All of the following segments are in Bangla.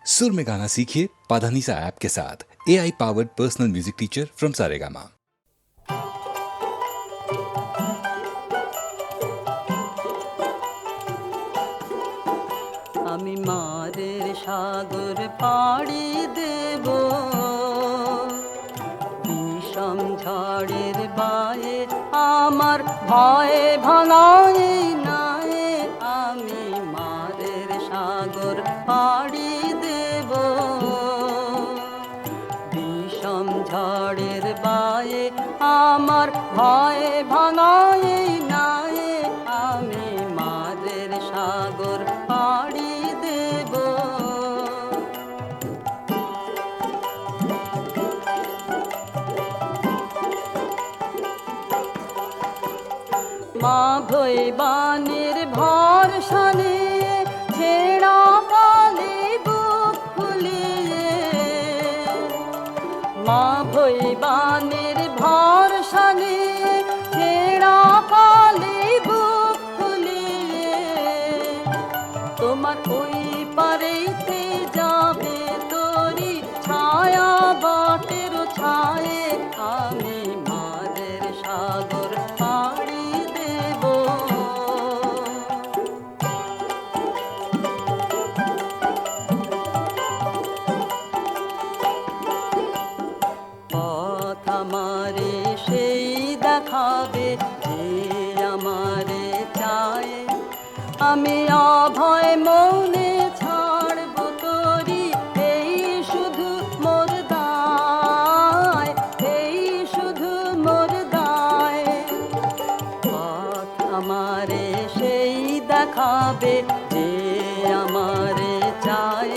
सुर में गाना सीखिए पाधानीसा ऐप के साथ। AI powered personal music teacher from Saregama. আমি মাদের সাগর পাড়ি দেব, বিষম ঝড়ের বায়ে আমার ভয়ে ভাঙায় নাই। আমি মাদের সাগর পাড়ি দেব, বিষম ঝড়ের বায়ে আমার ভয়ে ভাঙায় নাই। আমি মাদের সাগর পাড়ি দেব। মা ভৈবানের ভরসা নিয়ে ছেঁড়া পালে বুক ফুলিয়ে, মা ভৈবানের ভরসা নিয়ে ছেঁড়া পালে বুক ফুলিয়ে, তোমার ওই পারেতে যাবে তোরি ছায়া বাটের ছায়ে। আমি মাদের সাগর পাড়ি দেব। পথ আমারে সেই দেখাবে যে আমারে চায়। আমি অভয় মৌনে ছাড়ব তোরি এই শুধু মোর দায়, এই শুধু মোর দায়। পথ আমারে সেই দেখাবে যে আমারে চায়।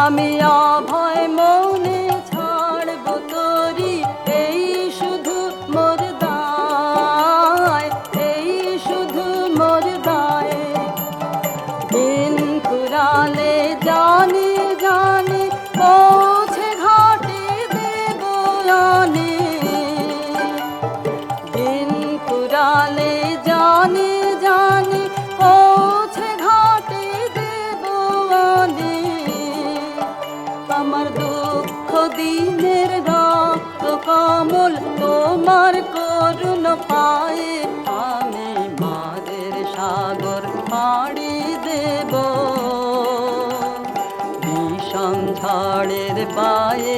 আমি অভয় মৌনে ছাড়ব তোরি এই শুধু মোর দায়, এই শুধু মোর দায়। দিন ফুরালে জানি জানি পৌঁছে ঘাটে দেব আনে। দিন ফুরালে জানি জানি পৌঁছে ঘাটে দেব আনে। আমার দুঃখ দিনের রক্ত কমল তোমার করুণ পায়ে। আমি মাদের সাগর পাড়ি দেব, বিষম ঝড়ের পায়ে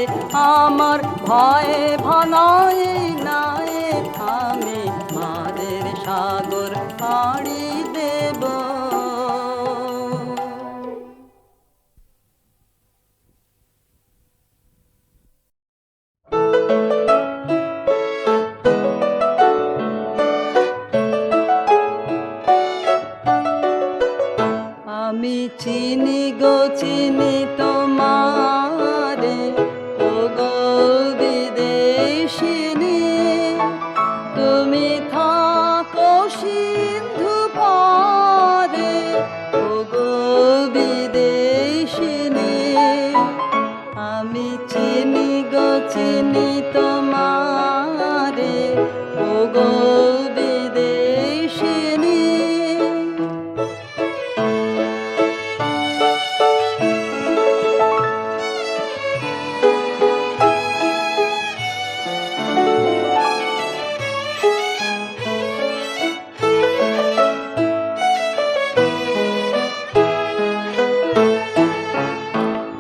আমার ভয়ে ভাঙায় নাই। আমি মাদের সাগর পাড়ি দেব। আমি চিনি গো চিনি তোমারে, ও গো বিদেশিনী। তুমি থাকো সিন্ধু পারে, ও গো বিদেশিনী। আমি চিনি গো চিনি তোমারে, ও গো বিদেশিনী।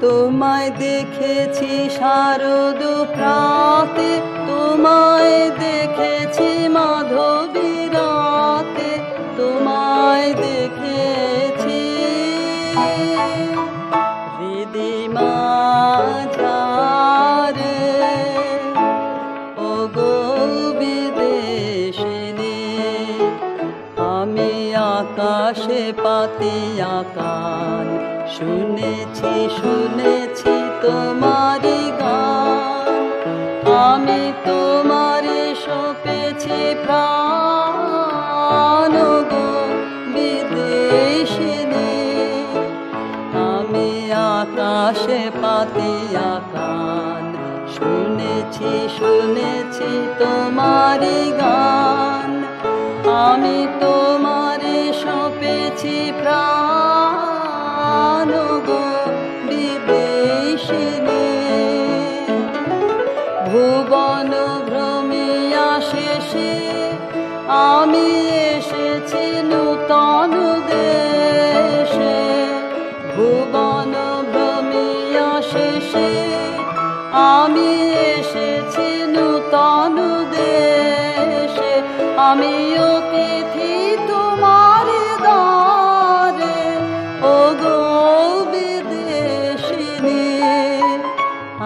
তোমায় দেখেছি শারদ প্রাতে, তোমায় দেখেছি মাধবী রাতে, তোমায় দেখেছি হৃদি মাঝারে, ও গো বিদেশিনী। আমি আকাশে পাতিয়া কান, শুনেছি শুনেছি তোমারি গান। আমি তোমারে সপেছি প্রাণ, গো বিদেশিনী। আমি আকাশে পাতিয়া কান, শুনেছি শুনেছি তোমারি গান। আমি তোমারে সপেছি প্রাণ, গো বিদেশিনী। আমি এসেছি নূতন দেশে, ভুবন ভ্রমিয়া শেষে আমি এসেছি নূতন দেশে। আমি অতিথি তোমার দ্বারে, ও গো বিদেশিনী।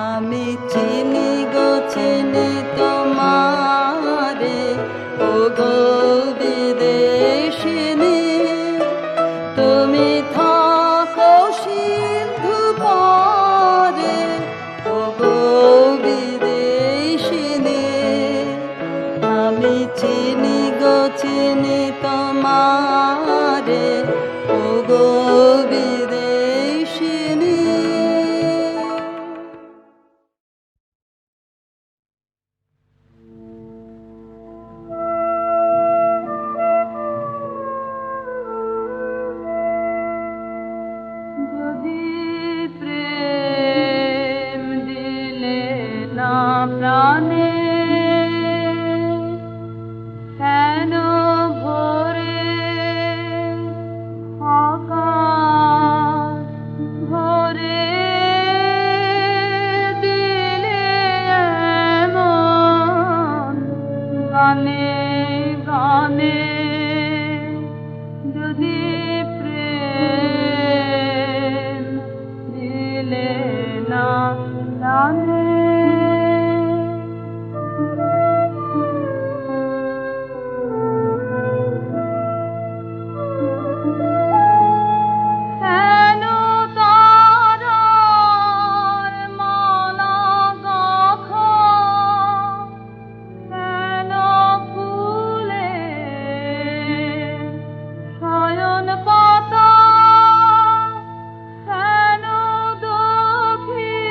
আমি চিনি গো চিনি তোমারে, ও গো বিদেশিনী। তুমি থাকো সিন্ধু পারে, ও গো বিদেশিনী। আমি চিনি গো চিনি তোমারে, ও গো বিদেশিনী। যদি প্রেম দিলে না প্রাণে, কেন ভোরে আকাশ ভরে দিলে এমন গানে গানে। যদি প্রেম দিলে না জানে, কেন তারার মালা গাঁথা, কেন ফুলে শয়ন পাতা, কেন দক্ষিণ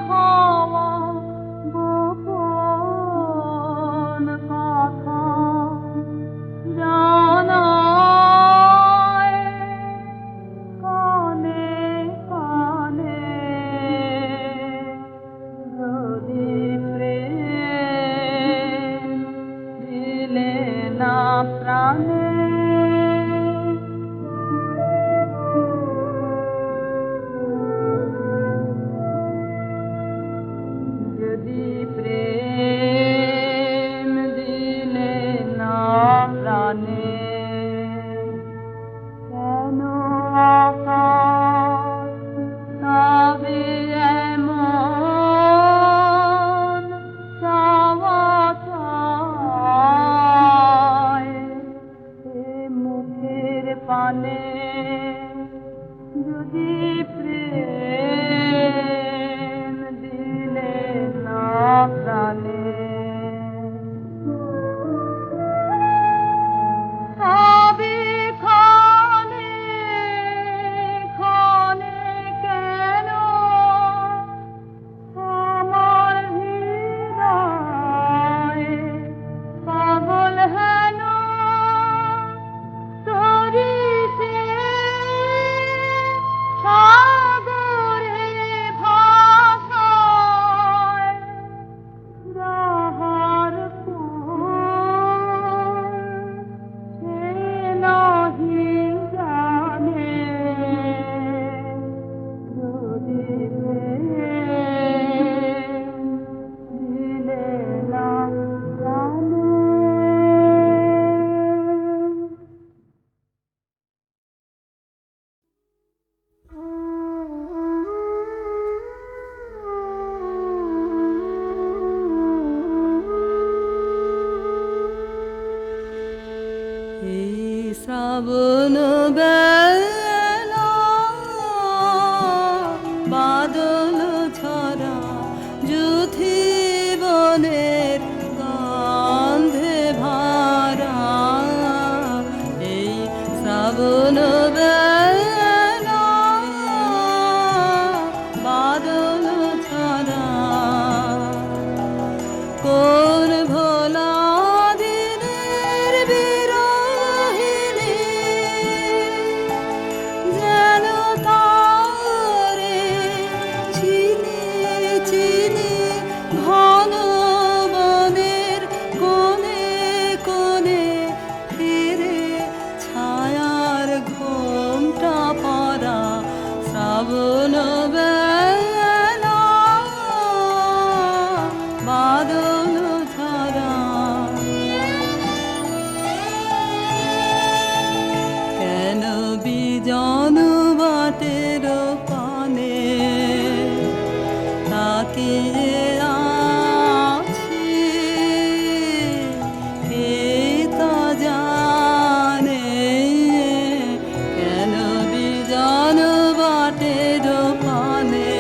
হাওয়া গোপন কথা জানায় কানে কানে। যদি প্রেম দিলে না প্রাণে, যদি প্রেম দিলে না প্রাণে, কেন আকাশ তবে এমন চাওয়া চায় এ মুখের পানে। যদি প্রেম দিলে না প্রাণে, তবে ক্ষণে ক্ষণে কেন আমার হৃদয় পাগল হেন তরিতে সাগরে ভাষায় যাহার সে নাহি জানে। যদি দিলে না জানে, এই শ্রাবণ বেলা বাদল ঝরা যুথি বনের গন্ধে ভরা। এই শ্রাবণ বেলা বাদল ঝরা, কোন ভোলা দিনের বিরহিনী যেন তারে শ্রাবণ বেলা বাদল ঝরা কেন বিজন বাটের পানে তাকিয়ে আছি কে তা জানে কেন বিজন বাটের পানে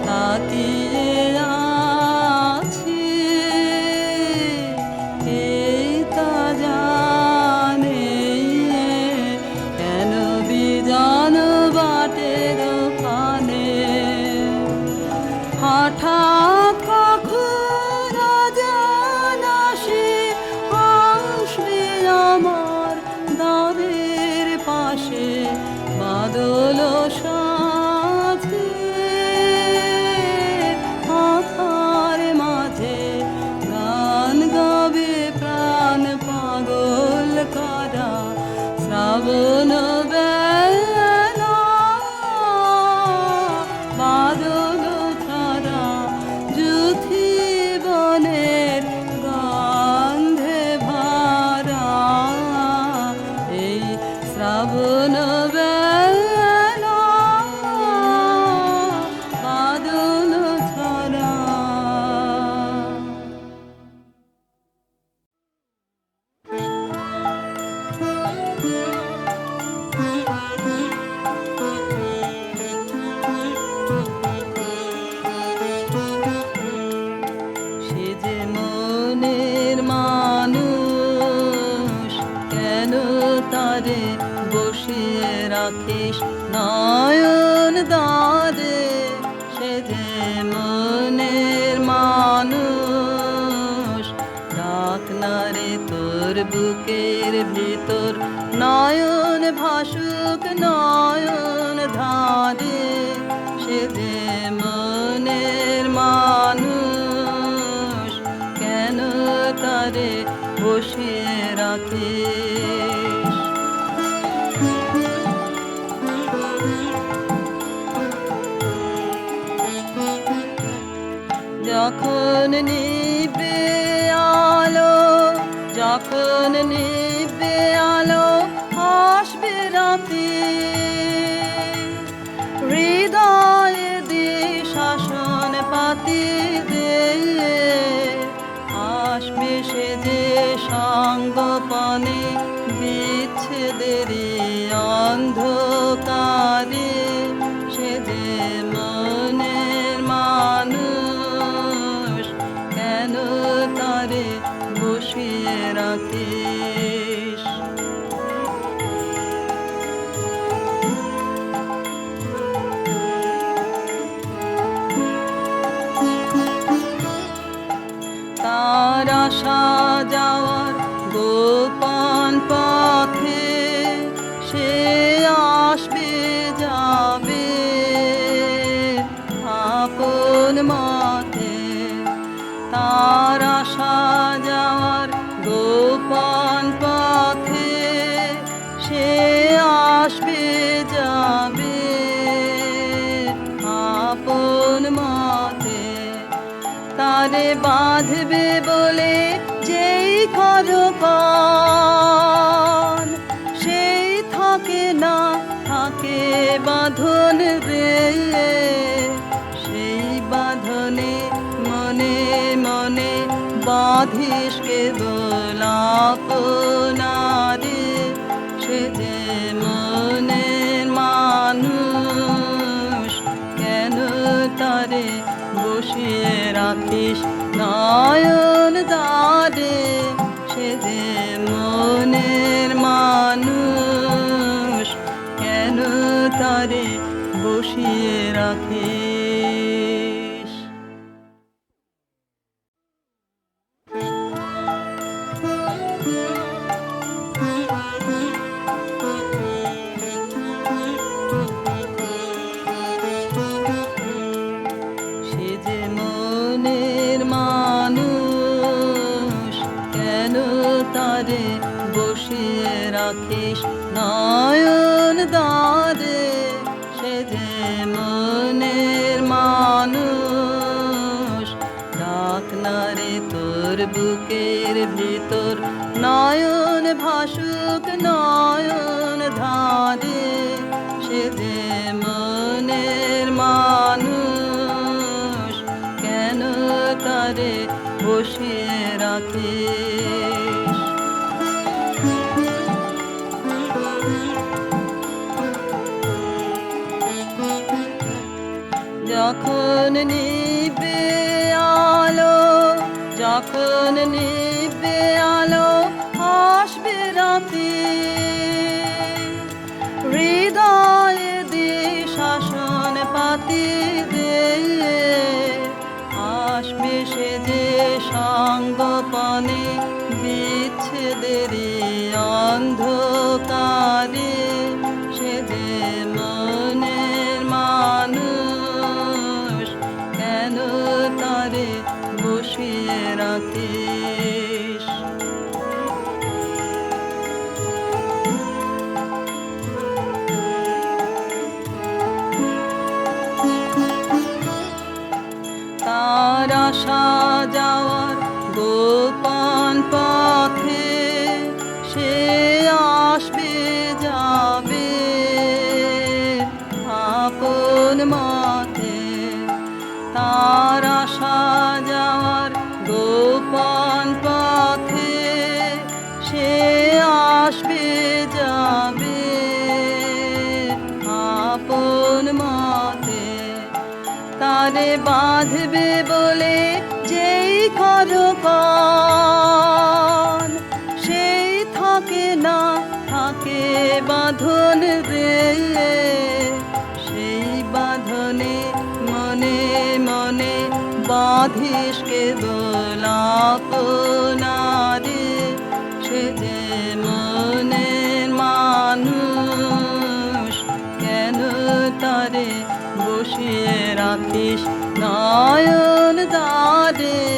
তাকিয়ে আছি কে তা জানে কেন বিজন বাটের পানে হঠাৎ কখন জানাসি আসবে আমার দ্বারের পাশে বাদল সাথে মাথার মাঝে গান গাবে প্রাণ পাগল করা শ্রাবণ বেলা বাদল ছাড়া যুথি বনের গন্ধে ভরা এই শ্রাবণ বেলা বাদল ছাড়া সে যে মনের মানুষ কেন তারে বসিয়ে রাখিস নয়ন দ্বারে সে যে মনের মানুষ ডাক না রে তোর বুকের ভিতর নয়ন ভাসুক নয়ন ধারে সে যে মনের মানুষ কেন তারে বসিয়ে রাখিস যখন নিবে আলো যখন নিবে আলো আসবে রাতে হৃদয়ে শাসন পাতি দে আসবে সে যে সঙ্গপনে বিচ্ছেদের অন্ধকারে সে যে মনের মানুষ কেন তারে বসিয়ে রাখিস তার আশা যাওয়ার গোপন পথে সে আসবে যাবে আপন মতে তার আশা যাওয়ার গোপন পথে সে আসবে যাবে আপন মতে তারে বাঁধবে বলে যেই করকন সেই থাকে না থাকে বাঁধন রে সেই বাঁধনে মনে মনে বাঁধিস কেবল আপনারে সে যে মনের মানুষ কেন তারে বসিয়ে রাখিস নয়ন দ্বারে সে যে মনের মানুষ কেন তারে বসিয়ে রাখিস সে যে মনের মানুষ কেন তারে বসিয়ে রাখিস নয়ন দ্বারে বুকের ভিতর নয়ন ভাসুক নয়ন ধারে, সে যে মনের মানুষ, কেন তারে বসিয়ে রাখিস? যখন নিবে আলো, যখন নিবে আলো, আসবে রাতে, হৃদয়ে দে শাসন পাতি দে, আসবে সে যে সঙ্গপনে বিচ্ছেদের অন্ধকারে, সে যে মনের মানুষ, কেন তারে বসিয়ে রাখিস? তার আসা যাওয়ার গোপন পথে, সে আসবে যাবে আপন মতে। তার আসা যাওয়ার গোপন পথে, সে আসবে যাবে আপন মতে। তারে বাঁধবে বলে যেই করকন, সেই থাকে না থাকে বাঁধন রে, সেই বাঁধনে মনে মনে বাঁধিস কেবল আপনারে, সে যে মনের মানুষ, কেন তারে বসিয়ে রাখিস নয়ন দ্বারে?